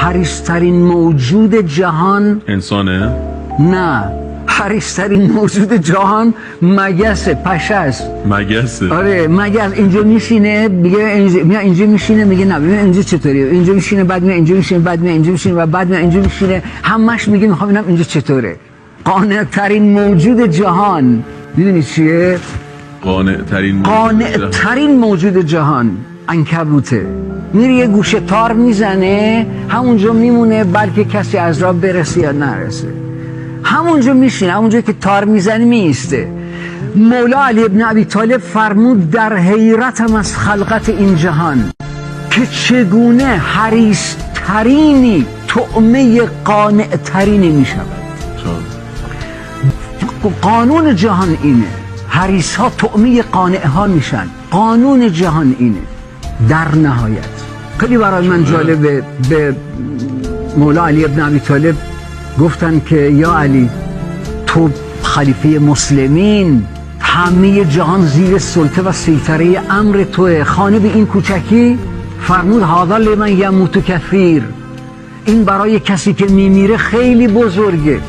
حریص‌ترین موجود جهان انسانه؟ نه، حریص‌ترین موجود جهان مگسه، پشه است. مگسه؟ آره مگس اینجا میشینه، میگه اینجا میشینه، میگه نه ببین اینجا چطوریه، اینجا میشینه بعد میاد اینجا میشینه بعد میاد اینجا میشینه و بعد میاد اینجا میشینه، همش میگه میخوام ببینم اینجا چطوره. قانع ترین موجود جهان میدونی چیه؟ قانع ترین موجود جهان عنکبوته. میره یه گوشه تار میزنه، همونجا میمونه بلکه کسی از راه برسه یا نرسه، همونجا میشینه، همونجا که تار میزنه میسته. مولا علی ابن ابی طالب فرمود در حیرتم از خلقت این جهان که چگونه حریص ترینی طعمه قانع ترینی میشود. قانون جهان اینه، حریص ها طعمه قانع ها میشن، قانون جهان اینه. در نهایت خیلی برای من جالبه، به مولا علی ابن ابی طالب گفتن که یا علی تو خلیفه مسلمین، همه جهان زیر سلطه و سیطره امر توه، خانه به این کوچکی؟ فرمود هذا لمن یموت کثیر، این برای کسی که میمیره خیلی بزرگه.